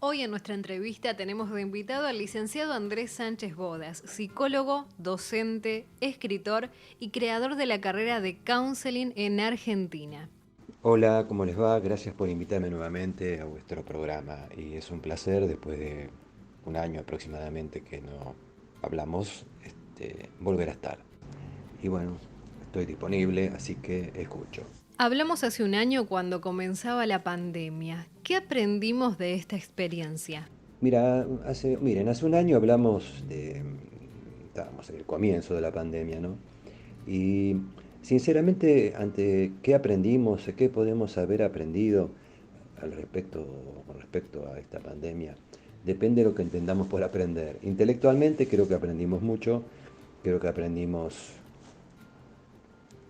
Hoy en nuestra entrevista tenemos de invitado al licenciado Andrés Sánchez Bodas, psicólogo, docente, escritor y creador de la carrera de counseling en Argentina. Hola, ¿cómo les va? Gracias por invitarme nuevamente a vuestro programa. Y es un placer, después de un año aproximadamente que no hablamos, volver a estar. Y bueno, estoy disponible, así que escucho. Hablamos hace un año cuando comenzaba la pandemia. ¿Qué aprendimos de esta experiencia? Miren, hace un año hablamos estábamos en el comienzo de la pandemia, ¿no? Y sinceramente, ante qué aprendimos, qué podemos haber aprendido con respecto a esta pandemia, depende de lo que entendamos por aprender. Intelectualmente creo que aprendimos mucho, creo que aprendimos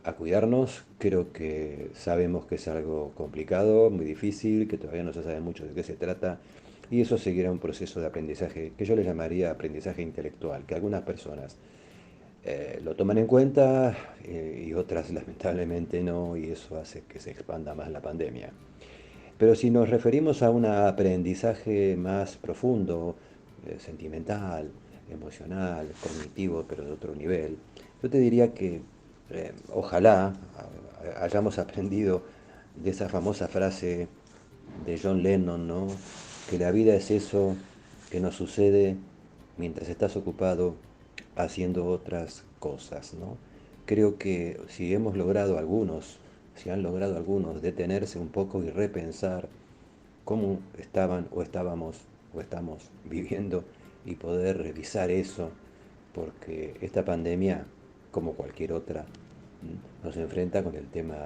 a cuidarnos, creo que sabemos que es algo complicado, muy difícil, que todavía no se sabe mucho de qué se trata, y eso seguirá un proceso de aprendizaje que yo le llamaría aprendizaje intelectual, que algunas personas lo toman en cuenta y otras lamentablemente no, y eso hace que se expanda más la pandemia. Pero si nos referimos a un aprendizaje más profundo, sentimental, emocional, cognitivo, pero de otro nivel, yo te diría que ojalá hayamos aprendido de esa famosa frase de John Lennon, ¿no? Que la vida es eso que nos sucede mientras estás ocupado haciendo otras cosas, ¿no? Creo que si han logrado algunos detenerse un poco y repensar cómo estaban o estábamos o estamos viviendo y poder revisar eso, porque esta pandemia, como cualquier otra, nos enfrenta con el tema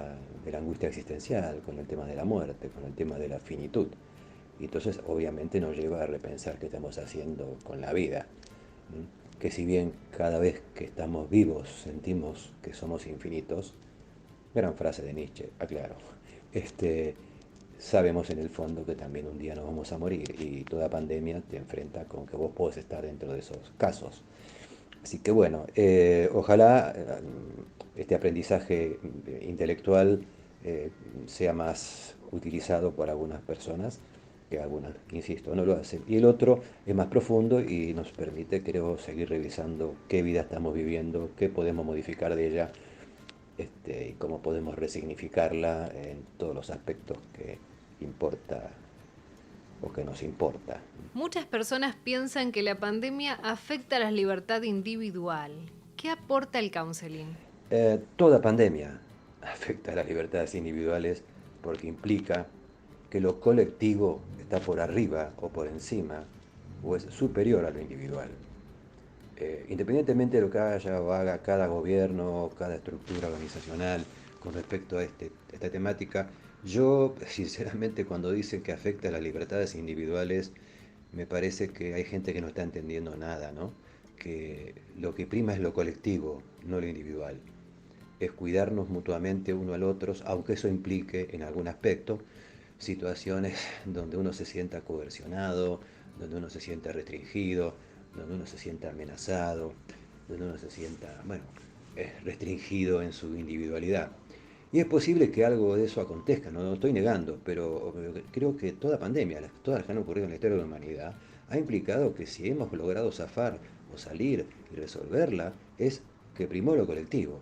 de la angustia existencial, con el tema de la muerte, con el tema de la finitud. Y entonces obviamente nos lleva a repensar qué estamos haciendo con la vida. Que si bien cada vez que estamos vivos sentimos que somos infinitos, gran frase de Nietzsche, aclaro, este, sabemos en el fondo que también un día nos vamos a morir y toda pandemia te enfrenta con que vos podés estar dentro de esos casos. Así que bueno, ojalá este aprendizaje intelectual sea más utilizado por algunas personas que algunas, insisto, no lo hacen. Y el otro es más profundo y nos permite, creo, seguir revisando qué vida estamos viviendo, qué podemos modificar de ella, y cómo podemos resignificarla en todos los aspectos que importa o que nos importa. Muchas personas piensan que la pandemia afecta la libertad individual. ¿Qué aporta el counseling? Toda pandemia afecta a las libertades individuales porque implica que lo colectivo está por arriba o por encima o es superior a lo individual. Independientemente de lo que haya o haga cada gobierno, cada estructura organizacional con respecto a esta temática, yo sinceramente cuando dicen que afecta a las libertades individuales, me parece que hay gente que no está entendiendo nada, ¿no? Que lo que prima es lo colectivo, no lo individual. Es cuidarnos mutuamente uno al otro, aunque eso implique en algún aspecto situaciones donde uno se sienta coercionado, donde uno se sienta restringido, donde uno se sienta amenazado, donde uno se sienta, bueno, restringido en su individualidad. Y es posible que algo de eso acontezca, no lo estoy negando, pero creo que toda pandemia, todas las que han ocurrido en la historia de la humanidad, ha implicado que si hemos logrado zafar o salir y resolverla, es que primó lo colectivo.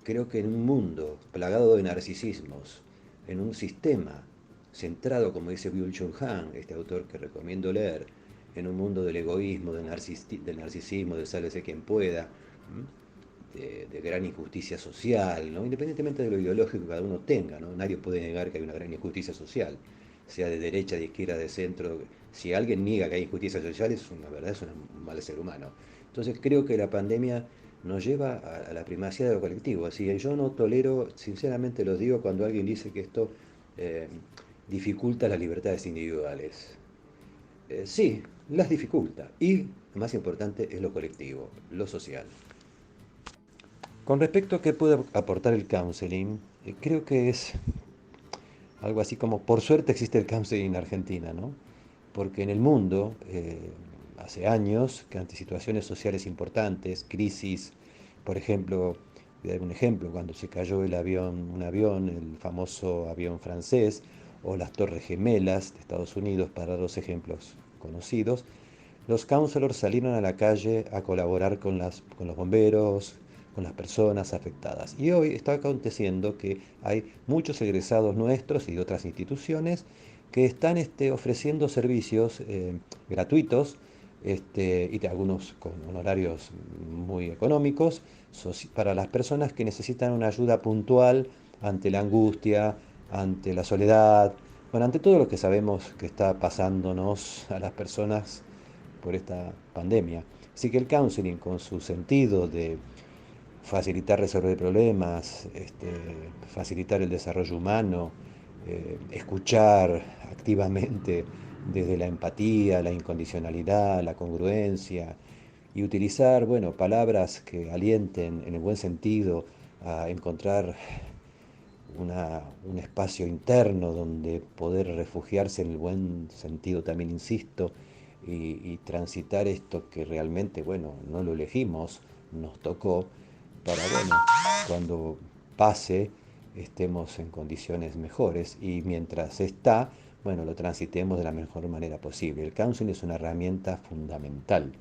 Creo que en un mundo plagado de narcisismos, en un sistema centrado, como dice Byung-Chul Han, este autor que recomiendo leer, en un mundo del egoísmo, del narcisismo, de sálvese quien pueda, de gran injusticia social, ¿no? Independientemente de lo ideológico que cada uno tenga, ¿no? Nadie puede negar que hay una gran injusticia social, sea de derecha, de izquierda, de centro. Si alguien niega que hay injusticia social, es una verdad, es un mal ser humano. Entonces creo que la pandemia nos lleva a la primacía de lo colectivo. Así que yo no tolero, sinceramente los digo, cuando alguien dice que esto eh, dificulta las libertades individuales. Sí, las dificulta. Y lo más importante es lo colectivo, lo social. Con respecto a qué puede aportar el counseling, creo que es algo así como, por suerte existe el counseling en Argentina, ¿no? Porque en el mundo, hace años, que ante situaciones sociales importantes, crisis, por ejemplo, voy a dar un ejemplo, cuando se cayó un avión, el famoso avión francés, o las Torres Gemelas de Estados Unidos, para dos ejemplos conocidos, los counselors salieron a la calle a colaborar con los bomberos, con las personas afectadas. Y hoy está aconteciendo que hay muchos egresados nuestros y de otras instituciones que están ofreciendo servicios gratuitos, y algunos con honorarios muy económicos, para las personas que necesitan una ayuda puntual ante la angustia, ante la soledad, bueno, ante todo lo que sabemos que está pasándonos a las personas por esta pandemia. Así que el counseling, con su sentido de facilitar resolver problemas, facilitar el desarrollo humano, escuchar activamente desde la empatía, la incondicionalidad, la congruencia, y utilizar, bueno, palabras que alienten en el buen sentido a encontrar un espacio interno donde poder refugiarse en el buen sentido, también insisto, y transitar esto que realmente, bueno, no lo elegimos, nos tocó, para, bueno, cuando pase estemos en condiciones mejores, y mientras está, bueno, lo transitemos de la mejor manera posible. El counseling es una herramienta fundamental,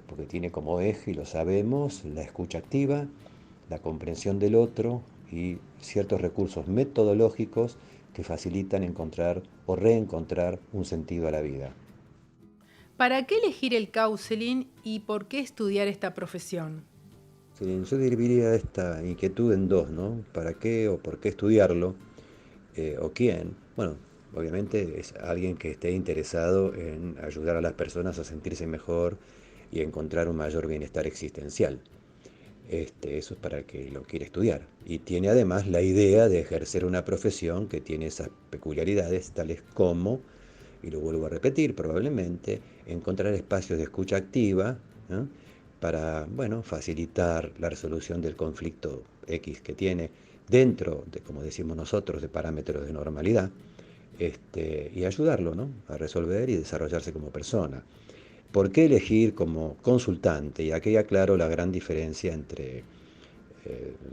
porque tiene como eje, y lo sabemos, la escucha activa, la comprensión del otro y ciertos recursos metodológicos que facilitan encontrar o reencontrar un sentido a la vida. ¿Para qué elegir el counseling y por qué estudiar esta profesión? Sí, yo dividiría esta inquietud en dos, ¿no? ¿Para qué o por qué estudiarlo? ¿O quién? Bueno, obviamente es alguien que esté interesado en ayudar a las personas a sentirse mejor y encontrar un mayor bienestar existencial. Eso es para el que lo quiere estudiar. Y tiene además la idea de ejercer una profesión que tiene esas peculiaridades, tales como, y lo vuelvo a repetir, probablemente encontrar espacios de escucha activa, ¿no? Para, bueno, facilitar la resolución del conflicto X que tiene dentro de, como decimos nosotros, de parámetros de normalidad, y ayudarlo, ¿no?, a resolver y desarrollarse como persona. ¿Por qué elegir como consultante? Y aquí aclaro la gran diferencia entre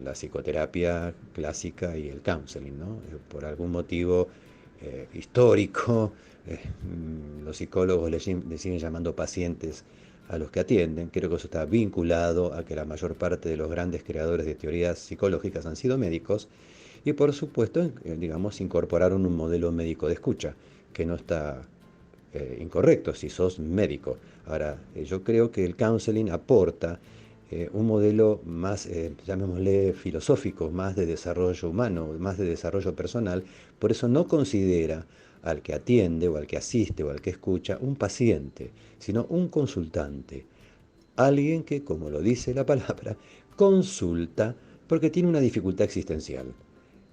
la psicoterapia clásica y el counseling, ¿no? Por algún motivo histórico, los psicólogos le siguen llamando pacientes a los que atienden. Creo que eso está vinculado a que la mayor parte de los grandes creadores de teorías psicológicas han sido médicos, y por supuesto, digamos, incorporaron un modelo médico de escucha, que no está incorrecto si sos médico. Ahora, yo creo que el counseling aporta un modelo más, llamémosle filosófico, más de desarrollo humano, más de desarrollo personal. Por eso no considera al que atiende o al que asiste o al que escucha un paciente, sino un consultante. Alguien que, como lo dice la palabra, consulta porque tiene una dificultad existencial.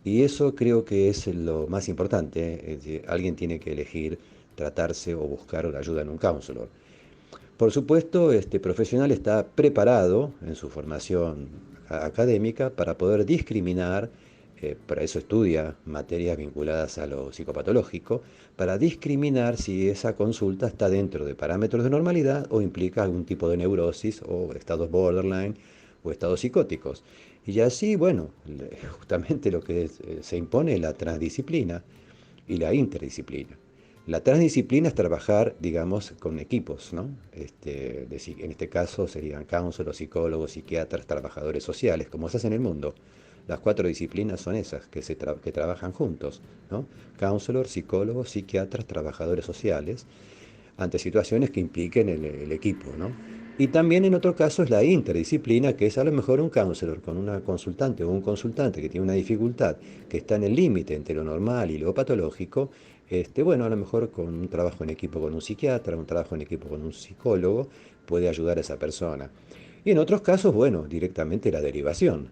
Y eso creo que es lo más importante, ¿eh? Es decir, alguien tiene que elegir tratarse o buscar ayuda en un counselor. Por supuesto, este profesional está preparado en su formación académica para poder discriminar, para eso estudia materias vinculadas a lo psicopatológico, para discriminar si esa consulta está dentro de parámetros de normalidad o implica algún tipo de neurosis o estados borderline o estados psicóticos. Y así, bueno, justamente lo que se impone es la transdisciplina y la interdisciplina. La transdisciplina es trabajar, digamos, con equipos, ¿no? En este caso serían counselors, psicólogos, psiquiatras, trabajadores sociales, como se hace en el mundo. Las 4 disciplinas son esas, que trabajan juntos, ¿no? Counselors, psicólogos, psiquiatras, trabajadores sociales, ante situaciones que impliquen el equipo, ¿no? Y también en otro caso es la interdisciplina, que es a lo mejor un counselor con una consultante o un consultante que tiene una dificultad que está en el límite entre lo normal y lo patológico. Bueno, a lo mejor con un trabajo en equipo con un psiquiatra, un trabajo en equipo con un psicólogo, puede ayudar a esa persona. Y en otros casos, bueno, directamente la derivación.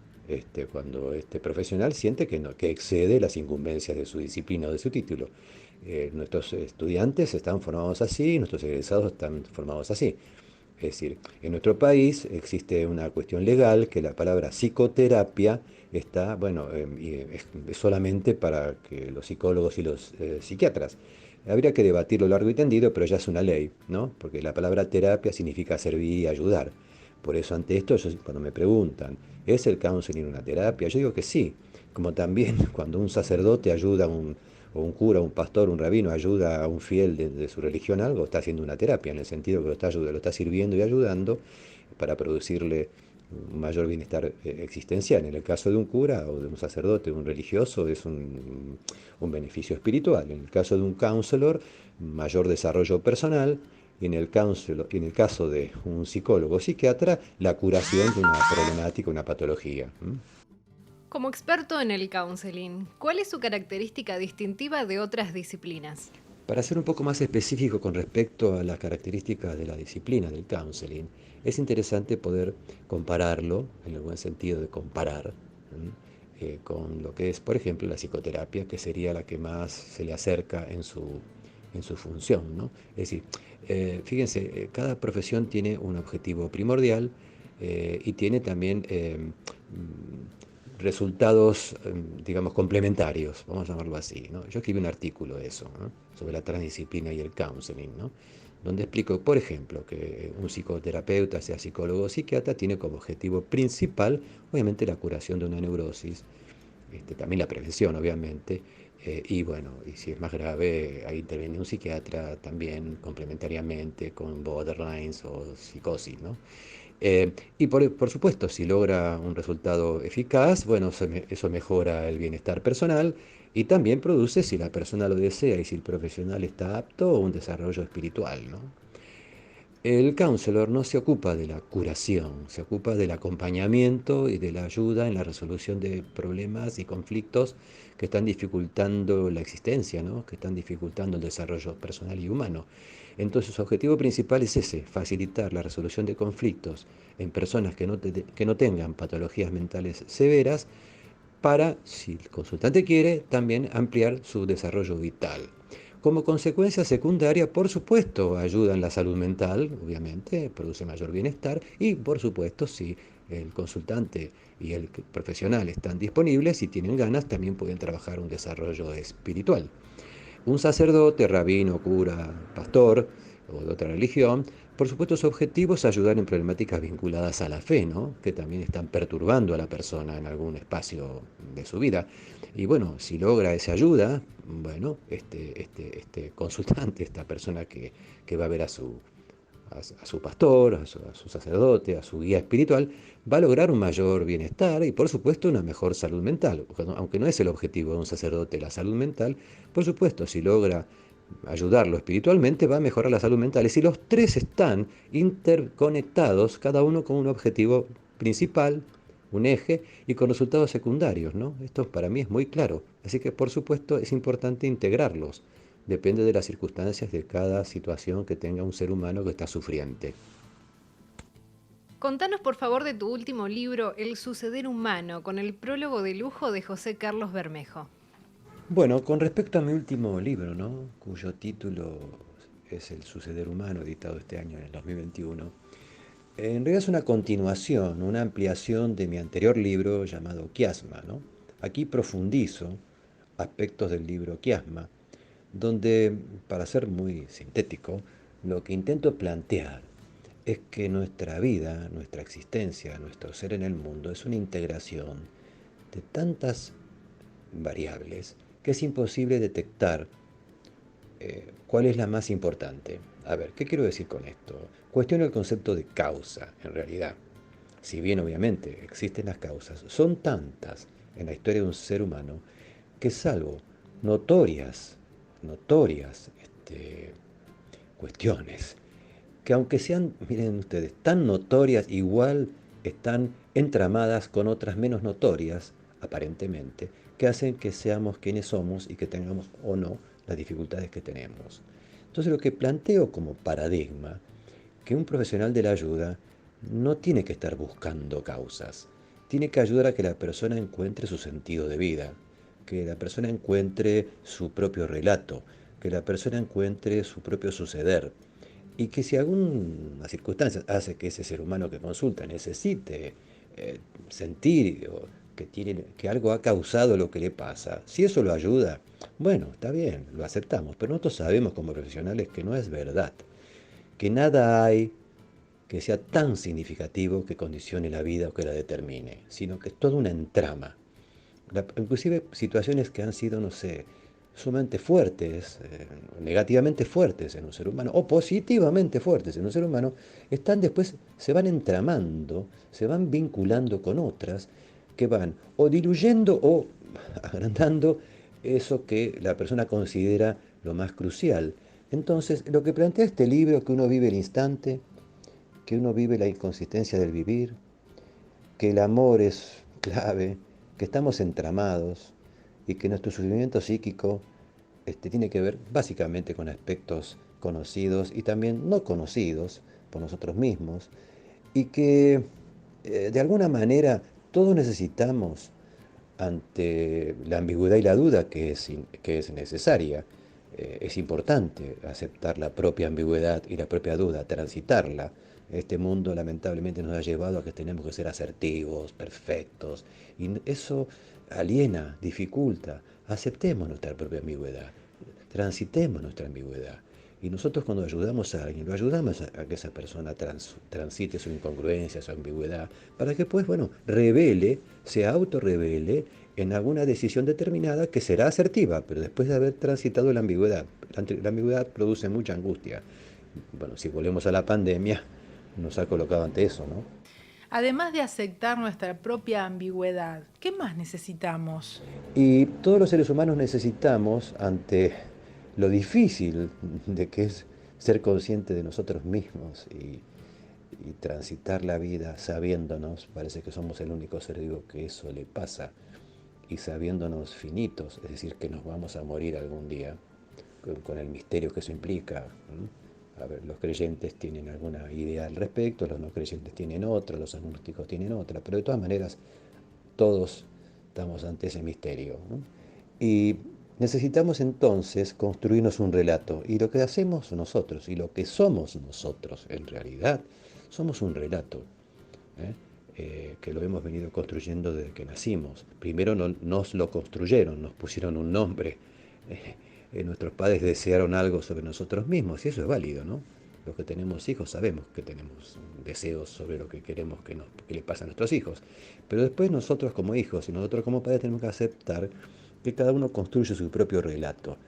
Cuando este profesional siente que, no, que excede las incumbencias de su disciplina o de su título. Nuestros estudiantes están formados así, nuestros egresados están formados así. Es decir, en nuestro país existe una cuestión legal que la palabra psicoterapia está, bueno, es solamente para que los psicólogos y los psiquiatras. Habría que debatirlo largo y tendido, pero ya es una ley, ¿no? Porque la palabra terapia significa servir y ayudar. Por eso ante esto, cuando me preguntan, ¿es el counseling una terapia? Yo digo que sí, como también cuando un sacerdote ayuda o un cura, un pastor, un rabino ayuda a un fiel de su religión a algo, está haciendo una terapia, en el sentido que lo está sirviendo y ayudando para producirle un mayor bienestar existencial. En el caso de un cura o de un sacerdote, un religioso, es un beneficio espiritual. En el caso de un counselor, mayor desarrollo personal. Y en el caso de un psicólogo o psiquiatra, la curación de una problemática, una patología. Como experto en el counseling, ¿cuál es su característica distintiva de otras disciplinas? Para ser un poco más específico con respecto a las características de la disciplina del counseling, es interesante poder compararlo, en el buen sentido de comparar, con lo que es, por ejemplo, la psicoterapia, que sería la que más se le acerca en su función, ¿no? Es decir, fíjense, cada profesión tiene un objetivo primordial y tiene también resultados, digamos, complementarios, vamos a llamarlo así, ¿no? Yo escribí un artículo de eso, ¿no? Sobre la transdisciplina y el counseling, ¿no? Donde explico, por ejemplo, que un psicoterapeuta, sea psicólogo o psiquiatra, tiene como objetivo principal, obviamente, la curación de una neurosis, también la prevención, obviamente, y bueno, y si es más grave, ahí interviene un psiquiatra también complementariamente con borderlines o psicosis, ¿no? Y por supuesto, si logra un resultado eficaz, bueno, eso mejora el bienestar personal y también produce, si la persona lo desea y si el profesional está apto, un desarrollo espiritual, ¿no? El counselor no se ocupa de la curación, se ocupa del acompañamiento y de la ayuda en la resolución de problemas y conflictos que están dificultando la existencia, ¿no? Que están dificultando el desarrollo personal y humano. Entonces, su objetivo principal es ese, facilitar la resolución de conflictos en personas que no tengan patologías mentales severas para, si el consultante quiere, también ampliar su desarrollo vital. Como consecuencia secundaria, por supuesto, ayuda en la salud mental, obviamente, produce mayor bienestar y, por supuesto, si el consultante y el profesional están disponibles y tienen ganas, también pueden trabajar un desarrollo espiritual. Un sacerdote, rabino, cura, pastor o de otra religión, por supuesto su objetivo es ayudar en problemáticas vinculadas a la fe, ¿no? Que también están perturbando a la persona en algún espacio de su vida. Y bueno, si logra esa ayuda, bueno, este consultante, esta persona que va a ver a su pastor, a su sacerdote, a su guía espiritual, va a lograr un mayor bienestar y por supuesto una mejor salud mental. Aunque no es el objetivo de un sacerdote la salud mental, por supuesto si logra ayudarlo espiritualmente va a mejorar la salud mental. Y si los tres están interconectados, cada uno con un objetivo principal, un eje y con resultados secundarios, ¿no? Esto para mí es muy claro. Así que por supuesto es importante integrarlos. Depende de las circunstancias de cada situación que tenga un ser humano que está sufriente. Contanos por favor de tu último libro, El suceder humano, con el prólogo de lujo de José Carlos Bermejo. Bueno, con respecto a mi último libro, ¿no? Cuyo título es El suceder humano, editado este año en el 2021, en realidad es una continuación, una ampliación de mi anterior libro llamado Quiasma, ¿no? Aquí profundizo aspectos del libro Quiasma, donde, para ser muy sintético, lo que intento plantear es que nuestra vida, nuestra existencia, nuestro ser en el mundo es una integración de tantas variables que es imposible detectar cuál es la más importante. A ver, ¿qué quiero decir con esto? Cuestiono el concepto de causa, en realidad. Si bien obviamente existen las causas, son tantas en la historia de un ser humano que salvo notorias cuestiones, que aunque sean, miren ustedes, tan notorias, igual están entramadas con otras menos notorias, aparentemente, que hacen que seamos quienes somos y que tengamos o no las dificultades que tenemos. Entonces lo que planteo como paradigma, que un profesional de la ayuda no tiene que estar buscando causas, tiene que ayudar a que la persona encuentre su sentido de vida, que la persona encuentre su propio relato, que la persona encuentre su propio suceder, y que si alguna circunstancia hace que ese ser humano que consulta necesite sentir que algo ha causado lo que le pasa, si eso lo ayuda, bueno, está bien, lo aceptamos, pero nosotros sabemos como profesionales que no es verdad, que nada hay que sea tan significativo que condicione la vida o que la determine, sino que es toda una entrama. Inclusive situaciones que han sido, no sé, sumamente fuertes, negativamente fuertes en un ser humano, o positivamente fuertes en un ser humano, están después, se van entramando, se van vinculando con otras que van o diluyendo o agrandando eso que la persona considera lo más crucial. Entonces, lo que plantea este libro, que uno vive el instante, que uno vive la inconsistencia del vivir, que el amor es clave, que estamos entramados y que nuestro sufrimiento psíquico tiene que ver básicamente con aspectos conocidos y también no conocidos por nosotros mismos, y que de alguna manera todos necesitamos, ante la ambigüedad y la duda que es necesaria, es importante aceptar la propia ambigüedad y la propia duda, transitarla. Este mundo lamentablemente nos ha llevado a que tenemos que ser asertivos, perfectos, y eso aliena, dificulta. Aceptemos nuestra propia ambigüedad, transitemos nuestra ambigüedad. Y nosotros cuando ayudamos a alguien, lo ayudamos a que esa persona transite su incongruencia, su ambigüedad, para que pues, bueno, revele, se autorrevele en alguna decisión determinada que será asertiva, pero después de haber transitado la ambigüedad. La ambigüedad produce mucha angustia. Bueno, si volvemos a la pandemia, nos ha colocado ante eso, ¿no? Además de aceptar nuestra propia ambigüedad, ¿qué más necesitamos? Y todos los seres humanos necesitamos, ante lo difícil de que es ser consciente de nosotros mismos y transitar la vida sabiéndonos, parece que somos el único ser vivo que eso le pasa, y sabiéndonos finitos, es decir, que nos vamos a morir algún día, con el misterio que eso implica. A ver, los creyentes tienen alguna idea al respecto, los no creyentes tienen otra, los agnósticos tienen otra, pero de todas maneras todos estamos ante ese misterio, ¿no? Y necesitamos entonces construirnos un relato, y lo que hacemos nosotros, y lo que somos nosotros en realidad, somos un relato, ¿eh? Que lo hemos venido construyendo desde que nacimos. Primero nos lo construyeron, nos pusieron un nombre. Nuestros padres desearon algo sobre nosotros mismos, y eso es válido, ¿no? Los que tenemos hijos sabemos que tenemos deseos sobre lo que queremos que le pase a nuestros hijos. Pero después nosotros como hijos y nosotros como padres tenemos que aceptar que cada uno construye su propio relato.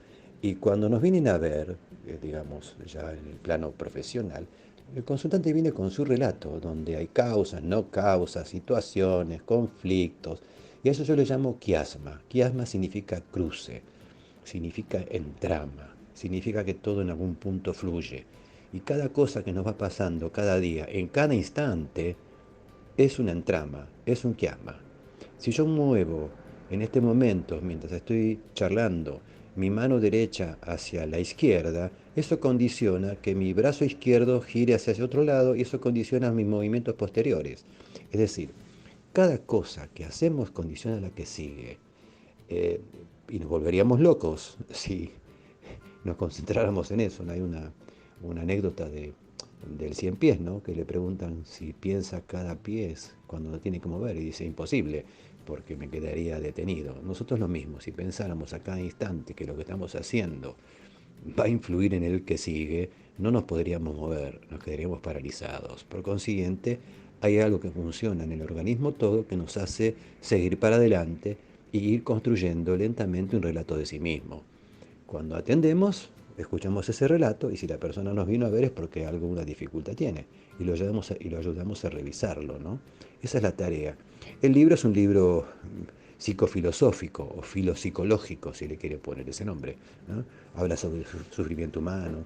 Y cuando nos vienen a ver, digamos, ya en el plano profesional, el consultante viene con su relato, donde hay causas, no causas, situaciones, conflictos, y a eso yo le llamo quiasma. Quiasma significa cruce, significa entrama, significa que todo en algún punto fluye. Y cada cosa que nos va pasando cada día, en cada instante, es una entrama, es un quiasma. Si yo muevo en este momento, mientras estoy charlando, mi mano derecha hacia la izquierda, eso condiciona que mi brazo izquierdo gire hacia ese otro lado, y eso condiciona mis movimientos posteriores. Es decir, cada cosa que hacemos condiciona la que sigue. Y nos volveríamos locos si nos concentráramos en eso. Hay una anécdota del cien pies, ¿no? Que le preguntan si piensa cada pie cuando lo tiene que mover, y dice imposible, porque me quedaría detenido. Nosotros lo mismo, si pensáramos a cada instante que lo que estamos haciendo va a influir en el que sigue, no nos podríamos mover, nos quedaríamos paralizados. Por consiguiente, hay algo que funciona en el organismo todo que nos hace seguir para adelante y ir construyendo lentamente un relato de sí mismo. Cuando atendemos, escuchamos ese relato, y si la persona nos vino a ver es porque alguna dificultad tiene, y lo ayudamos a revisarlo, ¿no? Esa es la tarea. El libro es un libro psicofilosófico o filopsicológico, si le quiere poner ese nombre, ¿no? Habla sobre el sufrimiento humano,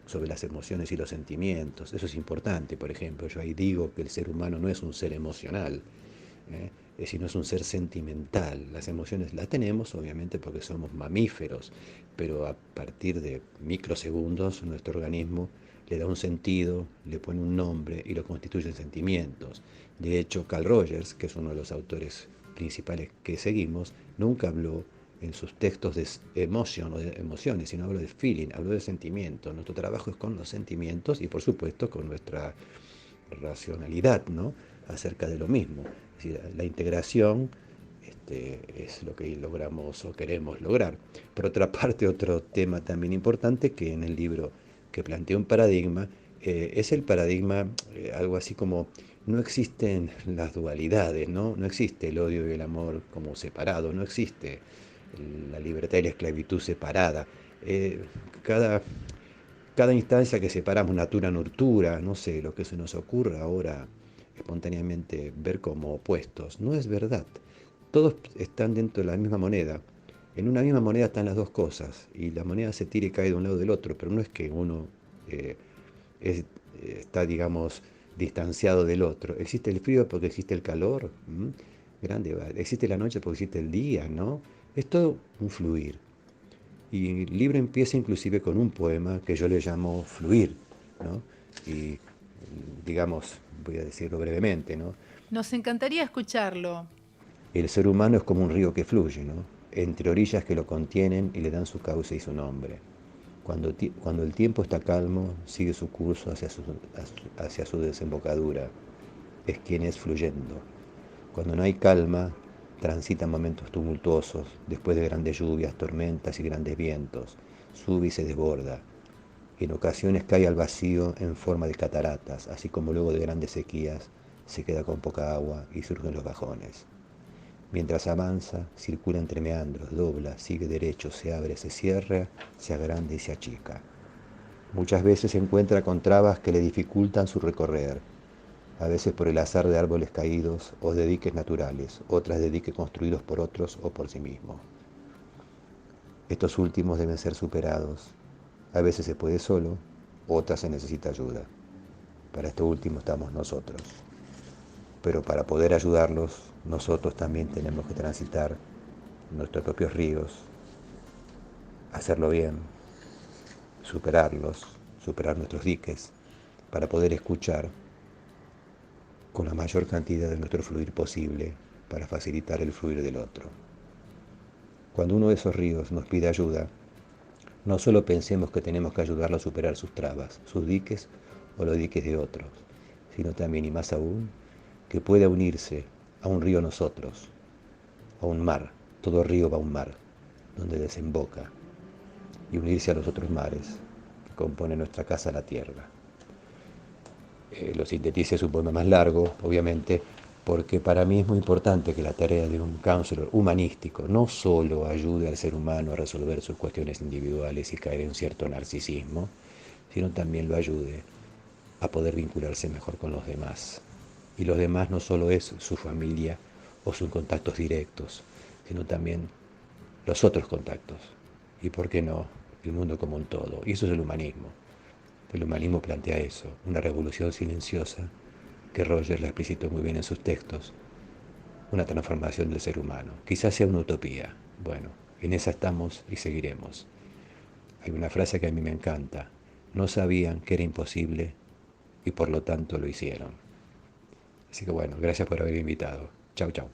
sobre las emociones y los sentimientos. Eso es importante. Por ejemplo, yo ahí digo que el ser humano no es un ser emocional, sino es un ser sentimental. Las emociones las tenemos, obviamente, porque somos mamíferos, pero a partir de microsegundos nuestro organismo le da un sentido, le pone un nombre y lo constituye en sentimientos. De hecho, Carl Rogers, que es uno de los autores principales que seguimos, nunca habló en sus textos de emoción o de emociones, sino habló de feeling, habló de sentimientos. Nuestro trabajo es con los sentimientos y, por supuesto, con nuestra racionalidad, ¿no? Acerca de lo mismo. Es decir, la integración es lo que logramos o queremos lograr. Por otra parte, otro tema también importante que en el libro que plantea un paradigma, es el paradigma, algo así como no existen las dualidades, ¿no? No existe el odio y el amor como separado, no existe. la libertad y la esclavitud separada. Eh, cada, cada instancia que separamos natura nurtura, no sé, lo que se nos ocurra ahora espontáneamente ver como opuestos, no es verdad. Todos están dentro de la misma moneda. En una misma moneda están las dos cosas y la moneda se tira y cae de un lado del otro, pero no es que uno eh, está, digamos, distanciado del otro. Existe el frío porque existe el calor, ¿m? Grande, existe la noche porque existe el día, ¿no? Es todo un fluir. Y el libro empieza inclusive con un poema que yo le llamo Fluir, ¿no? Y digamos, voy a decirlo brevemente, ¿no? Nos encantaría escucharlo. El ser humano es como un río que fluye, ¿no? Entre orillas que lo contienen y le dan su cauce y su nombre. Cuando el tiempo está calmo, sigue su curso hacia su desembocadura. Es quien es fluyendo. Cuando no hay calma, transita momentos tumultuosos, después de grandes lluvias, tormentas y grandes vientos. Sube y se desborda. Y en ocasiones cae al vacío en forma de cataratas, así como luego de grandes sequías se queda con poca agua y surgen los bajones. Mientras avanza, circula entre meandros, dobla, sigue derecho, se abre, se cierra, se agranda y se achica. Muchas veces se encuentra con trabas que le dificultan su recorrer, a veces por el azar de árboles caídos o de diques naturales, otras de diques construidos por otros o por sí mismo. Estos últimos deben ser superados. A veces se puede solo, otras se necesita ayuda. Para esto último estamos nosotros. Pero para poder ayudarlos, nosotros también tenemos que transitar nuestros propios ríos, hacerlo bien, superarlos, superar nuestros diques, para poder escuchar con la mayor cantidad de nuestro fluir posible para facilitar el fluir del otro. Cuando uno de esos ríos nos pide ayuda, no solo pensemos que tenemos que ayudarlo a superar sus trabas, sus diques o los diques de otros, sino también y más aún que pueda unirse a un río nosotros, a un mar, todo río va a un mar, donde desemboca, y unirse a los otros mares que componen nuestra casa la tierra. Lo sintetice, es un poema más largo, obviamente, porque para mí es muy importante que la tarea de un counselor humanístico no solo ayude al ser humano a resolver sus cuestiones individuales y caer en cierto narcisismo, sino también lo ayude a poder vincularse mejor con los demás. Y los demás no solo es su familia o sus contactos directos, sino también los otros contactos. Y por qué no, el mundo como un todo. Y eso es el humanismo. El humanismo plantea eso, una revolución silenciosa, que Rogers la explicitó muy bien en sus textos, una transformación del ser humano. Quizás sea una utopía. Bueno, en esa estamos y seguiremos. Hay una frase que a mí me encanta. No sabían que era imposible y por lo tanto lo hicieron. Así que bueno, gracias por haber invitado. Chau, chau.